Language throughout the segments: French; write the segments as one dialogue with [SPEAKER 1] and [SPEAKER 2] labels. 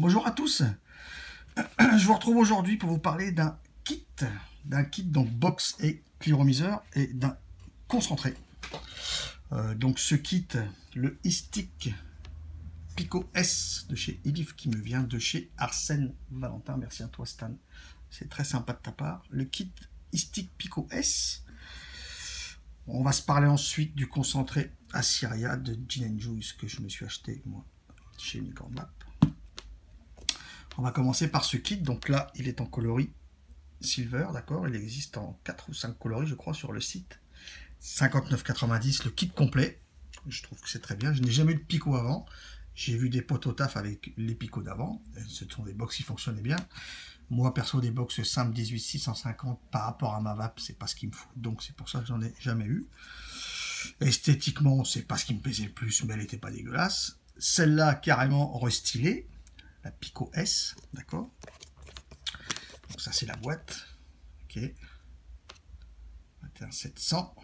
[SPEAKER 1] Bonjour à tous, je vous retrouve aujourd'hui pour vous parler d'un kit donc box et cliromiseur et d'un concentré. Donc ce kit, le iStick Pico S de chez Elif qui me vient de chez Arsène Valentin, merci à toi Stan, c'est très sympa de ta part. Le kit iStick Pico S. On va se parler ensuite du concentré Assyria de Gin & Juice que je me suis acheté moi chez Unicorn Map. On va commencer par ce kit. Donc là, il est en coloris silver, d'accord. Il existe en 4 ou 5 coloris, je crois, sur le site. 59,90 le kit complet. Je trouve que c'est très bien. Je n'ai jamais eu de Pico avant. J'ai vu des potes au taf avec les Pico d'avant. Ce sont des box qui fonctionnaient bien. Moi, perso, des box simples 18-650 par rapport à ma vape, c'est pas ce qu'il me faut. Donc, c'est pour ça que j'en ai jamais eu. Esthétiquement, c'est pas ce qui me plaisait le plus, mais elle n'était pas dégueulasse. Celle-là, carrément restylée. La Pico S, d'accord. Donc ça c'est la boîte, ok. 21700,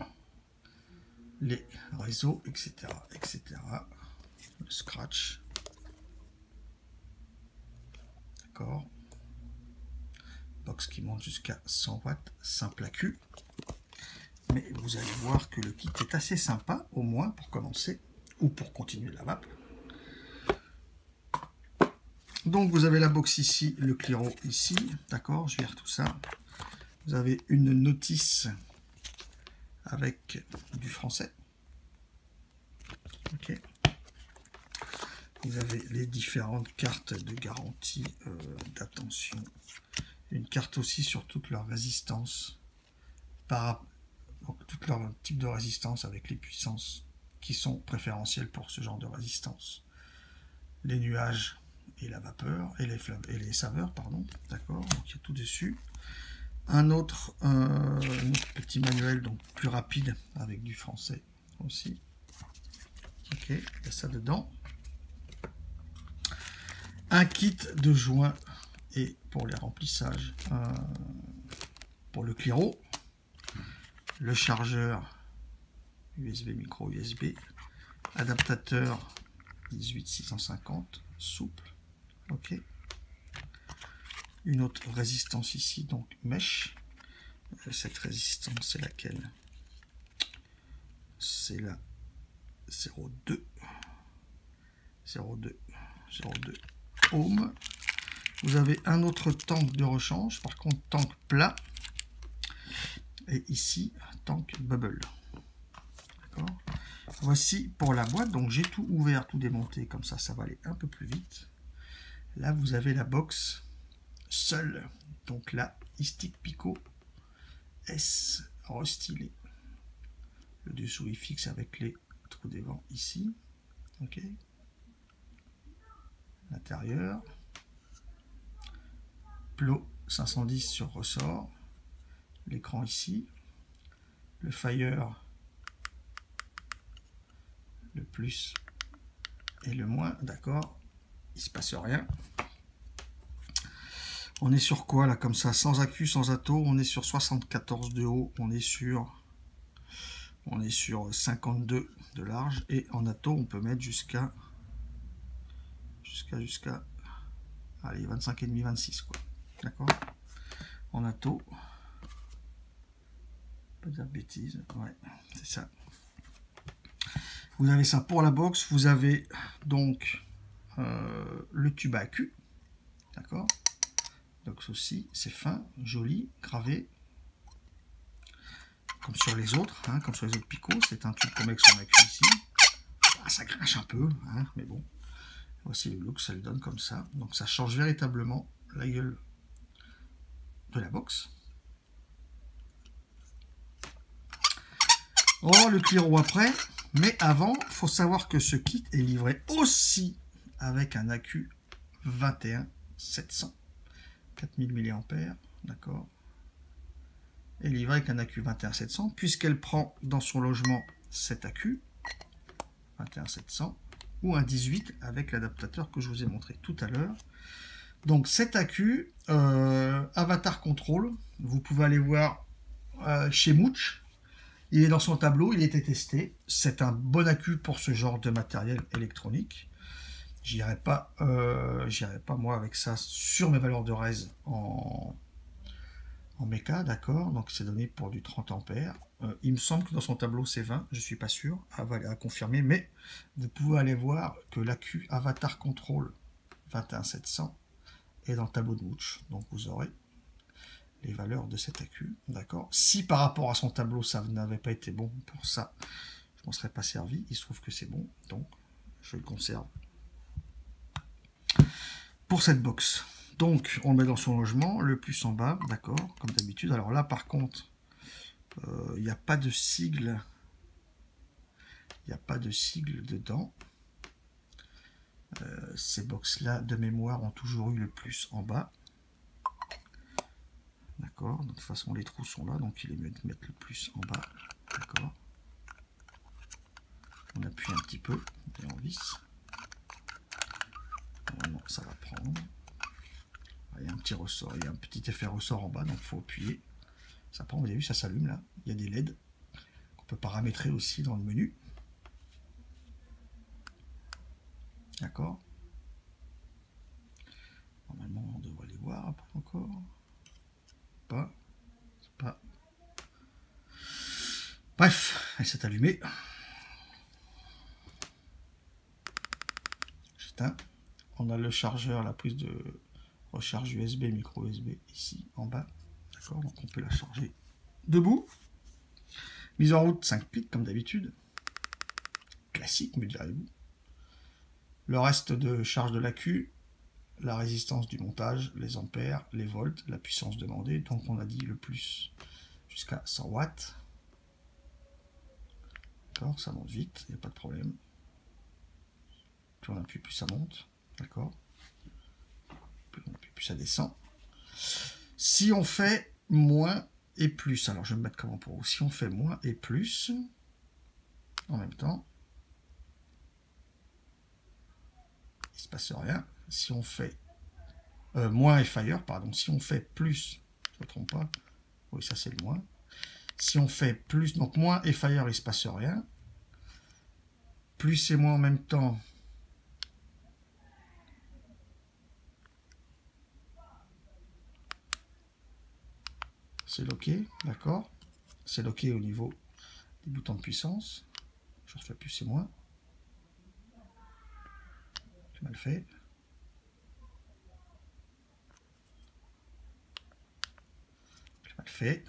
[SPEAKER 1] les réseaux, etc., etc. Le scratch, d'accord. Box qui monte jusqu'à 100 watts, simple à cul. Mais vous allez voir que le kit est assez sympa, au moins pour commencer ou pour continuer la vape. Donc vous avez la box ici, le cliro ici, d'accord, je vire tout ça. Vous avez une notice avec du français. Ok. Vous avez les différentes cartes de garantie d'attention. Une carte aussi sur toute leur résistance, donc tout leur type de résistance avec les puissances qui sont préférentielles pour ce genre de résistance. Les nuages et la vapeur et les saveurs, pardon, d'accord, donc il y a tout dessus. Un autre petit manuel donc plus rapide avec du français aussi. Ok, il y a ça dedans. Un kit de joints et pour les remplissages pour le cliro, le chargeur USB micro USB, adaptateur 18650 souple. Ok, une autre résistance ici, donc mèche. Cette résistance, c'est laquelle? C'est la 02 ohm. Vous avez un autre tank de rechange, par contre tank plat, et ici tank bubble. D'accord. Voici pour la boîte, donc j'ai tout ouvert, tout démonté, comme ça va aller un peu plus vite. Là vous avez la box seule, donc la iStick Pico S restylée. Le dessous est fixe avec les trous des vents ici. Ok. L'intérieur. Plot 510 sur ressort. L'écran ici. Le fire. Le plus et le moins. D'accord. Il se passe rien. On est sur quoi là comme ça? Sans accu, sans atto. On est sur 74 de haut. On est sur 52 de large, et en atto on peut mettre jusqu'à allez 25,5 26 quoi, d'accord, en atto, pas dire de bêtises, ouais c'est ça. Vous avez ça pour la box. Vous avez donc le tube à accu, d'accord, donc ceci c'est fin, joli, gravé comme sur les autres, hein, comme sur les autres Pico. C'est un tube qu'on met avec son accu ici. Ah, ça crache un peu, hein, mais bon. Voici le look, ça le donne comme ça. Donc ça change véritablement la gueule de la box. Oh, le cliro après. Mais avant, il faut savoir que ce kit est livré aussi avec un accu 21700. 4000 mAh, d'accord. Et livré avec un accu 21700, puisqu'elle prend dans son logement cet accu 21700 ou un 18 avec l'adaptateur que je vous ai montré tout à l'heure. Donc cet accu Avatar Control, vous pouvez aller voir chez Mouch, il est dans son tableau, il a été testé. C'est un bon accu pour ce genre de matériel électronique. j'irai pas moi avec ça sur mes valeurs de raise en méca, d'accord, donc c'est donné pour du 30 ampères. Il me semble que dans son tableau c'est 20, je suis pas sûr, à confirmer, mais vous pouvez aller voir que l'AQ Avatar Control 21700 est dans le tableau de Mouch, donc vous aurez les valeurs de cet AQ, d'accord. Si par rapport à son tableau ça n'avait pas été bon pour ça, je m'en serais pas servi, il se trouve que c'est bon, donc je le conserve pour cette box. Donc, on le met dans son logement, le plus en bas, d'accord, comme d'habitude. Alors là, par contre, il n'y a pas de sigle. Il n'y a pas de sigle dedans. Ces box-là, de mémoire, ont toujours eu le plus en bas. D'accord, de toute façon, les trous sont là, donc il est mieux de mettre le plus en bas. D'accord. On appuie un petit peu et on visse. Normalement, ça va prendre. Il y a un petit ressort, il y a un petit effet ressort en bas, donc il faut appuyer. Ça prend, vous avez vu, ça s'allume là. Il y a des LED qu'on peut paramétrer aussi dans le menu. D'accord. Normalement, on devrait les voir après encore. Pas. Bref, elle s'est allumée. J'éteins. On a le chargeur, la prise de recharge USB, micro USB ici en bas. D'accord, donc on peut la charger debout. Mise en route 5 clics comme d'habitude. Classique, me direz-vous. Le reste de charge de l'AQ, la résistance du montage, les ampères, les volts, la puissance demandée. Donc on a dit le plus jusqu'à 100 watts. D'accord, ça monte vite, il n'y a pas de problème. Plus on appuie, plus ça monte. D'accord. Plus on appuie, plus ça descend. Si on fait moins et plus, alors je vais me mettre comment pour vous. Si on fait moins et plus, en même temps, il ne se passe rien. Si on fait moins et fire, pardon, si on fait plus, je ne me trompe pas, oui ça c'est le moins. Si on fait plus, donc moins et fire, il ne se passe rien. Plus et moins en même temps, c'est locké, d'accord. C'est locké au niveau des boutons de puissance. Je refais plus et moins. J'ai mal fait. J'ai mal fait.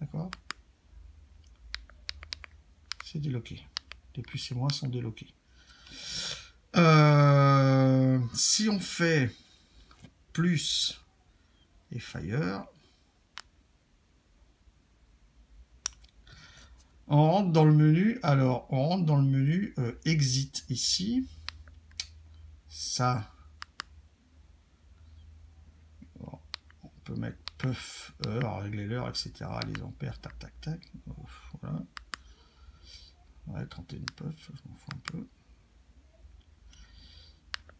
[SPEAKER 1] D'accord. C'est déloqué. Les plus et moins sont déloqués. Si on fait plus et fire, on rentre dans le menu. Alors, on rentre dans le menu exit ici. Ça, bon, on peut mettre puff heure, régler l'heure, etc. Les ampères, tac, tac, tac. Voilà. Ouais, 31 puff, je m'en fous un peu.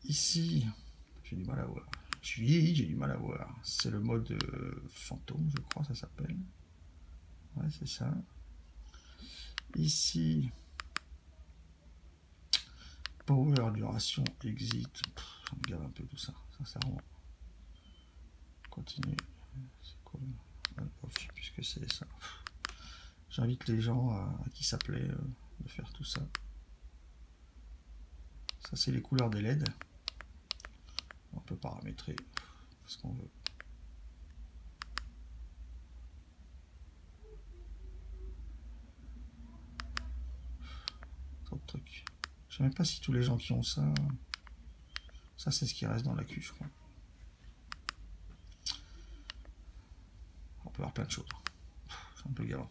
[SPEAKER 1] Ici, j'ai du mal à voir. J'ai du mal à voir. C'est le mode fantôme, je crois, ça s'appelle. Ouais, c'est ça. Ici, power, duration, exit. Ça me gave un peu tout ça, sincèrement. Continue. C'est quoi? Je sais plus ce que c'est ça. J'invite les gens à qui ça plaît de faire tout ça. Ça, c'est les couleurs des LED. On peut paramétrer ce qu'on veut. Trop de trucs. Je ne sais même pas si tous les gens qui ont ça... Ça, c'est ce qui reste dans la queue, je crois. On peut avoir plein de choses. C'est un peu galère.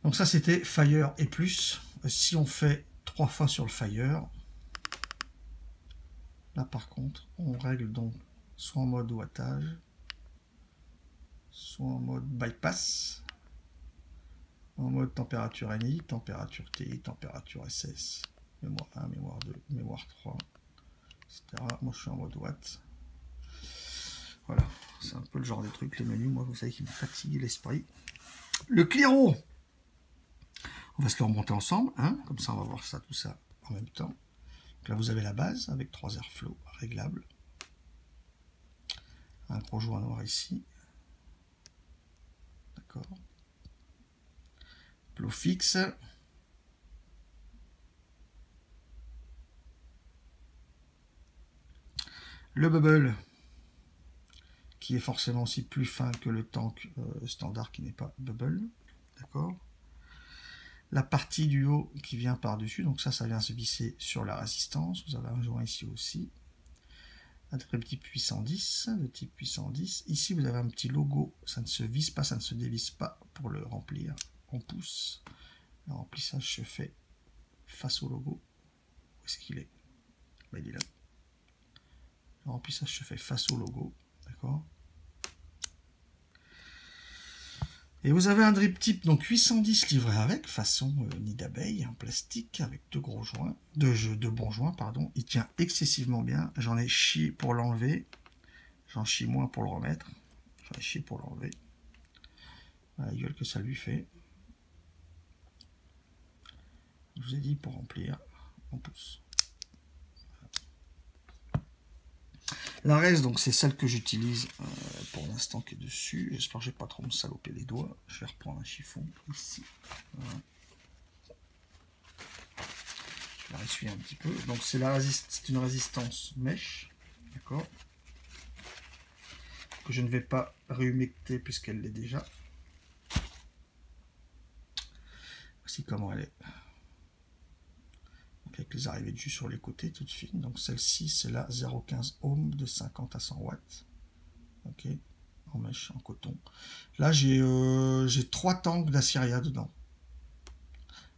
[SPEAKER 1] Donc ça, c'était Fire et plus. Si on fait 3 fois sur le Fire, là par contre, on règle donc soit en mode wattage, soit en mode bypass, en mode température NI, température TI, température SS, mémoire 1, mémoire 2, mémoire 3, etc. Moi je suis en mode watt. Voilà, c'est un peu le genre de truc, les menus, moi vous savez qui me fatigue l'esprit. Le Cliro, on va se le remonter ensemble, hein, comme ça on va voir ça, tout ça en même temps. Donc là vous avez la base avec 3 airflow réglables. Un gros joint noir ici. D'accord. Plot fixe. Le bubble, qui est forcément aussi plus fin que le tank standard qui n'est pas bubble. D'accord. La partie du haut qui vient par-dessus, donc ça vient se visser sur la résistance. Vous avez un joint ici aussi. Un très petit puissant 10, de type puissant 10. Ici, vous avez un petit logo. Ça ne se visse pas, ça ne se dévisse pas pour le remplir. On pousse. Le remplissage se fait face au logo. Où est-ce qu'il est? Ben, il est là. Le remplissage se fait face au logo. D'accord. Et vous avez un drip tip, donc 810 livré avec, façon nid d'abeille, en plastique, avec deux bons joints, pardon. Il tient excessivement bien. J'en ai chié pour l'enlever. J'en chie moins pour le remettre. J'en ai chié pour l'enlever. Voilà la gueule que ça lui fait. Je vous ai dit, pour remplir, on pousse. La reste, donc c'est celle que j'utilise pour l'instant qui est dessus. J'espère que je vais pas trop me saloper les doigts. Je vais reprendre un chiffon ici. Voilà. Je vais la essuyer un petit peu. Donc c'est une résistance mèche. D'accord. Que je ne vais pas réhumecter puisqu'elle l'est déjà. Voici comment elle est. Avec les arrivées de jus sur les côtés toutes fines. Donc celle-ci c'est la 0,15 ohm de 50 à 100 watts. Ok, en mèche, en coton. Là j'ai 3 tanks d'Assyria dedans.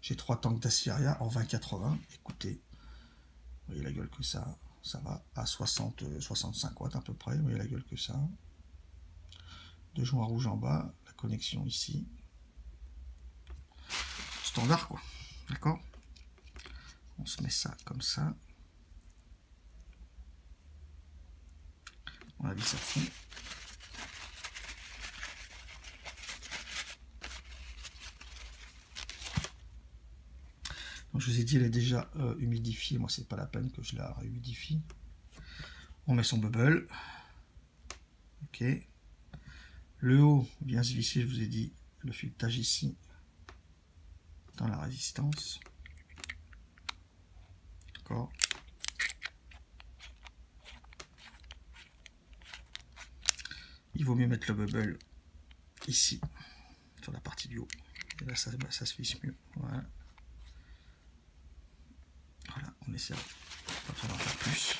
[SPEAKER 1] J'ai 3 tanks d'Assyria en 20-80. Écoutez, vous voyez la gueule que ça va à 60-65 watts à peu près. Vous voyez la gueule que ça. Deux joints rouges en bas, la connexion ici. Standard quoi, d'accord. On se met ça comme ça. On la visse à fond. Donc, je vous ai dit, elle est déjà humidifiée. Moi, c'est pas la peine que je la humidifie. On met son bubble. Ok. Le haut vient se visser, je vous ai dit, le filetage ici, dans la résistance. D'accord. Il vaut mieux mettre le bubble ici, sur la partie du haut. Et là, ça se visse mieux. Voilà. Voilà, on essaie. Pas besoin d'en faire plus.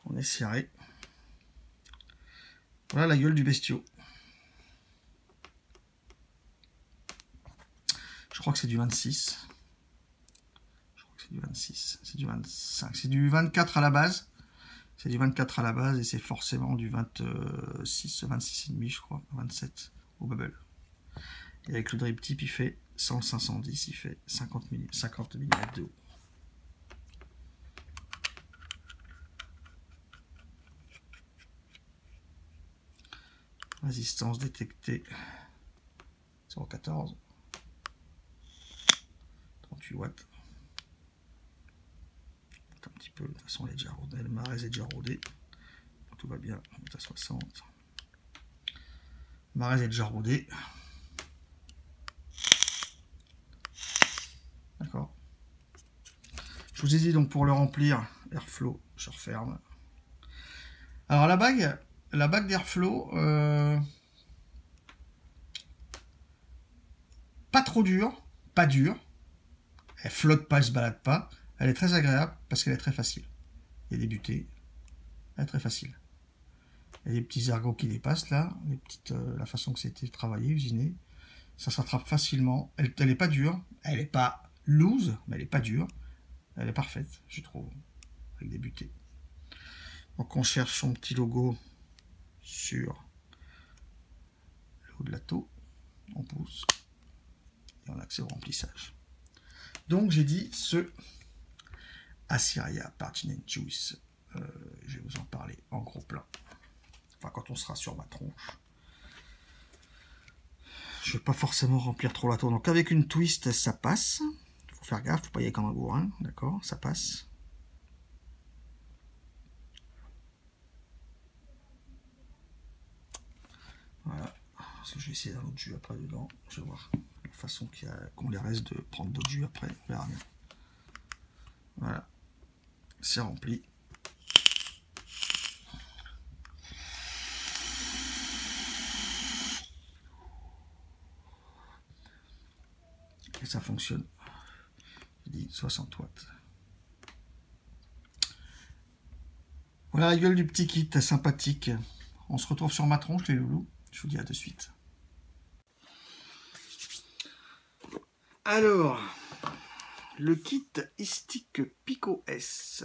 [SPEAKER 1] On est serré. Voilà la gueule du bestiau. Je crois que c'est du 26. Je crois que c'est du 26. C'est du 25. C'est du 24 à la base. C'est du 24 à la base et c'est forcément du 26, 26,5 je crois, 27 au bubble. Et avec le drip tip, il fait 100, 510, il fait 50 mm de haut. Résistance détectée 0,14, 38 watts. Un petit peu, de toute façon elle est déjà rodée, le marais est déjà rodé. Tout va bien, on est à 60. Marais est déjà rodé. D'accord. Je vous ai dit donc pour le remplir, Airflow, je referme. Alors la bague d'Airflow, pas trop dure, pas dure. Elle flotte pas, elle se balade pas. Elle est très agréable parce qu'elle est très facile. Il y a des butées. Elle est très facile. Il y a des petits ergots qui dépassent là, la façon que c'était travaillé, usiné. Ça s'attrape facilement. Elle n'est pas dure, elle n'est pas loose, mais elle n'est pas dure. Elle est parfaite, je trouve, avec des butées. Donc on cherche son petit logo sur le haut de la taux. On pousse et on a accès au remplissage. Donc j'ai dit ce Assyria Parchment Juice je vais vous en parler en gros plan. Enfin, quand on sera sur ma tronche. Je ne vais pas forcément remplir trop la tour. Donc avec une twist, ça passe. Il faut faire gaffe, faut pas y aller comme un bourrin. D'accord, ça passe. Voilà. Je vais essayer d'un autre jus après dedans. Je vais voir la façon qu'on les reste de prendre d'autres jus après. On verra bien. Voilà. C'est rempli. Et ça fonctionne. Je dis 60 watts. Voilà la gueule du petit kit sympathique. On se retrouve sur ma tronche les loulous. Je vous dis à de suite. Alors, le kit Istic Pico S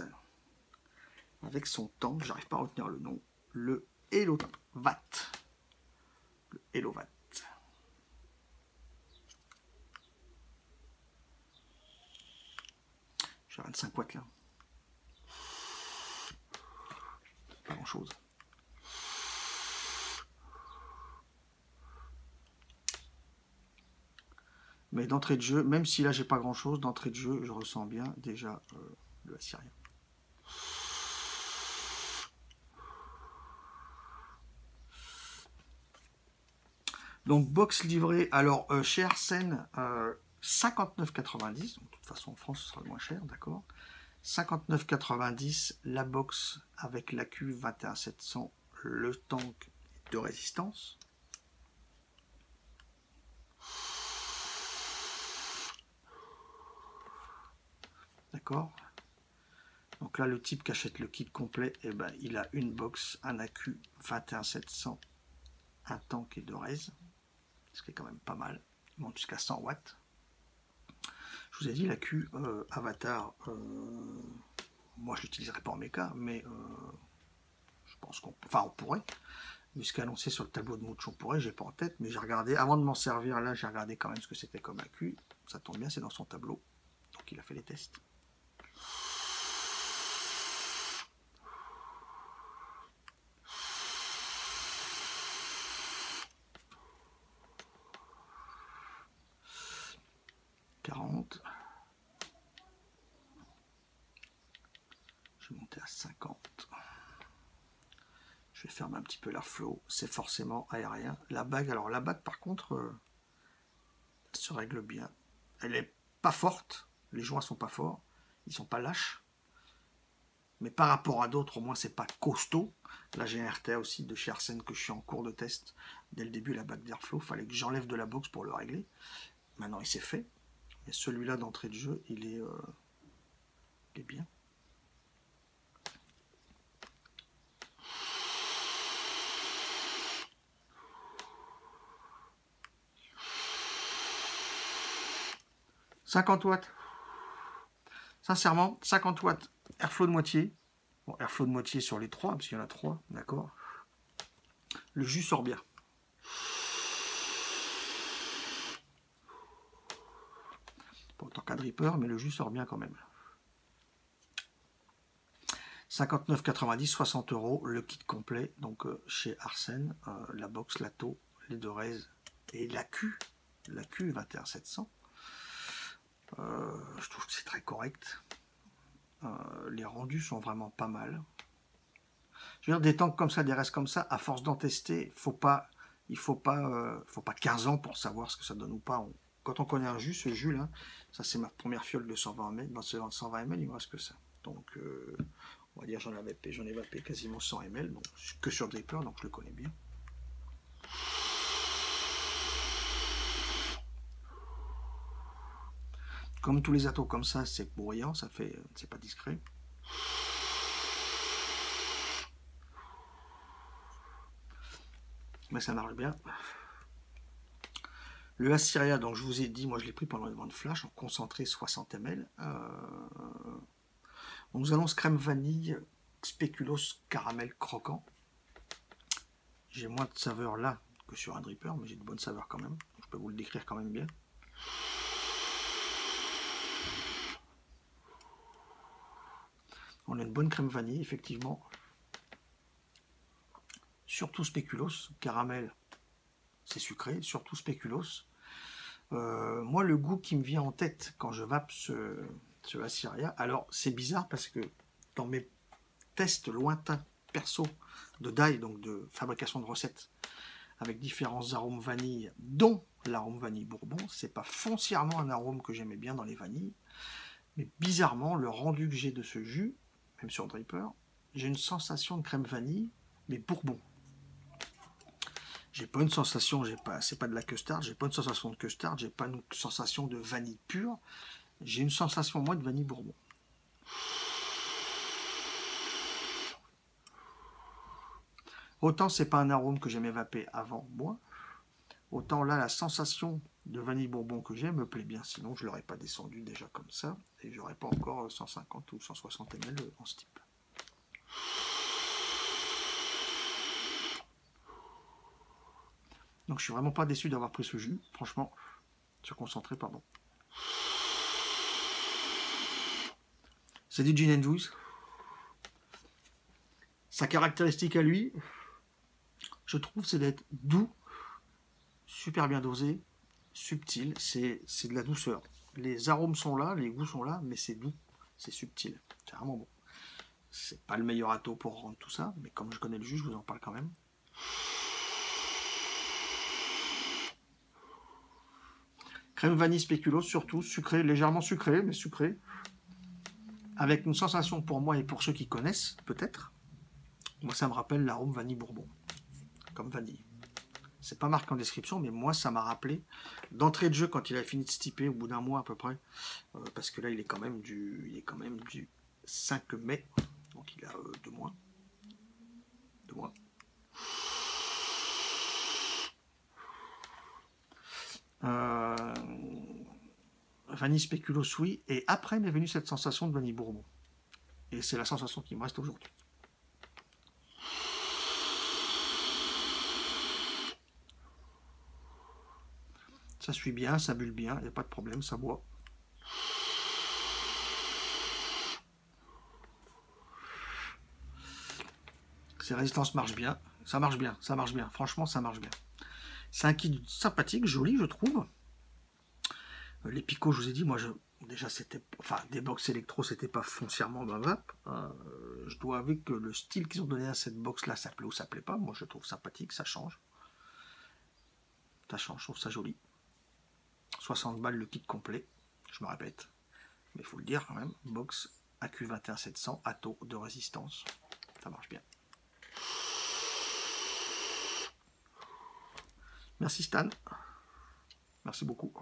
[SPEAKER 1] avec son tank, j'arrive pas à retenir le nom, le Helovat. Le Helovat. J'ai 25 watts là. Pas grand chose. Mais d'entrée de jeu, même si là j'ai pas grand chose, d'entrée de jeu, je ressens bien déjà le assyrien. Donc box livrée, alors chez Arsène, 59,90, donc de toute façon en France ce sera le moins cher, d'accord. 59,90 la box avec l'AQ 21700, le tank de résistance. D'accord. Donc là, le type qui achète le kit complet, eh ben, il a une box, un AQ 21700, un tank et deux raises, ce qui est quand même pas mal. Il monte jusqu'à 100 watts. Je vous ai dit, l'AQ Avatar, moi je l'utiliserai pas en méca, mais je pense qu'on pourrait. Vu ce annoncé sur le tableau de Mouch, on pourrait, j'ai pas en tête, mais j'ai regardé, avant de m'en servir, là j'ai regardé quand même ce que c'était comme AQ. Ça tombe bien, c'est dans son tableau. Donc il a fait les tests. Je vais monter à 50. Je vais fermer un petit peu l'airflow. C'est forcément aérien. La bague, alors la bague par contre, se règle bien. Elle est pas forte. Les joints sont pas forts. Ils sont pas lâches. Mais par rapport à d'autres, au moins c'est pas costaud. Là j'ai un RTA aussi de chez Arsène que je suis en cours de test. Dès le début, la bague d'airflow, il fallait que j'enlève de la box pour le régler. Maintenant il s'est fait. Mais celui-là d'entrée de jeu, il est bien. « 50 watts. Sincèrement, 50 watts. Airflow de moitié. Bon, airflow de moitié sur les 3, parce qu'il y en a 3, d'accord. Le jus sort bien. Pas autant qu'un dripper, mais le jus sort bien quand même. 59,90, 60 €, le kit complet, donc chez Arsène, la box, la taux, les deux raises et l'AQ 21700. Je trouve que c'est très correct. Les rendus sont vraiment pas mal. Je veux dire, des tanks comme ça, des restes comme ça, à force d'en tester, il faut pas 15 ans pour savoir ce que ça donne ou pas. Quand on connaît un jus, ce jus là, ça c'est ma première fiole de 120 ml. Dans ce 120 ml, il me reste que ça. Donc, on va dire j'en ai vapé quasiment 100 ml, donc que sur Dripper, donc je le connais bien. Comme tous les atos comme ça, c'est bruyant, c'est pas discret. Mais ça marche bien. Le Assyria, donc je vous ai dit, moi je l'ai pris pendant une vente flash, en concentré 60 ml. On nous annonce crème vanille, spéculoos, caramel croquant. J'ai moins de saveur là que sur un dripper, mais j'ai de bonnes saveurs quand même. Donc, je peux vous le décrire quand même bien. On a une bonne crème vanille, effectivement. surtout spéculoos, caramel, c'est sucré, surtout spéculoos. Moi, le goût qui me vient en tête quand je vape ce Aciria, alors c'est bizarre parce que dans mes tests lointains perso de die, donc de fabrication de recettes, avec différents arômes vanille, dont l'arôme vanille bourbon, c'est pas foncièrement un arôme que j'aimais bien dans les vanilles, mais bizarrement, le rendu que j'ai de ce jus, même sur Dripper, j'ai une sensation de crème vanille, mais bourbon. J'ai pas une sensation, c'est pas de la custard, j'ai pas une sensation de custard, j'ai pas une sensation de vanille pure, j'ai une sensation moi de vanille bourbon. Autant c'est pas un arôme que j'aimais vaper avant moi, autant là la sensation de vanille bourbon que j'ai me plaît bien, sinon je l'aurais pas descendu déjà comme ça, et j'aurais pas encore 150 ou 160 ml en ce type. Donc je suis vraiment pas déçu d'avoir pris ce jus, franchement, ce concentré, pardon. C'est du gin and juice. Sa caractéristique à lui, je trouve, c'est d'être doux, super bien dosé, subtil, c'est de la douceur. Les arômes sont là, les goûts sont là, mais c'est doux, c'est subtil, c'est vraiment bon. C'est pas le meilleur ato pour rendre tout ça, mais comme je connais le jus, je vous en parle quand même. Crème vanille spéculoos, surtout, sucré, légèrement sucré, mais sucré. Avec une sensation pour moi et pour ceux qui connaissent, peut-être. Moi, ça me rappelle l'arôme vanille bourbon. Comme vanille. C'est pas marqué en description, mais moi, ça m'a rappelé d'entrée de jeu quand il a fini de se typer, au bout d'un mois à peu près. Parce que là, il est quand même du 5 mai. Donc, il a 2 mois. 2 mois. Vanille spéculoos, oui, et après m'est venue cette sensation de vanille bourbon. Et c'est la sensation qui me reste aujourd'hui. Ça suit bien, ça bulle bien, il n'y a pas de problème, ça boit. Ces résistances marchent bien, ça marche bien, ça marche bien, franchement ça marche bien. C'est un kit sympathique, joli je trouve. Les picots, je vous ai dit, moi déjà c'était, enfin des box électro, c'était pas foncièrement ma vape. Je dois avouer que le style qu'ils ont donné à cette box là, ça plaît ou ça plaît pas. Moi je trouve sympathique, ça change. Ça change, je trouve ça joli. 60 balles le kit complet, je me répète, mais il faut le dire quand même. Box AQ21700, Atto de résistance, ça marche bien. Merci Stan, merci beaucoup.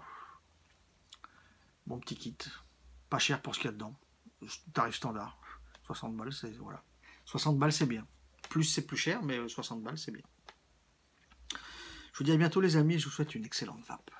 [SPEAKER 1] Bon petit kit, pas cher pour ce qu'il y a dedans, tarif standard, 60 balles, c'est voilà. 60 balles c'est bien, plus c'est plus cher, mais 60 balles c'est bien. Je vous dis à bientôt les amis, je vous souhaite une excellente vape.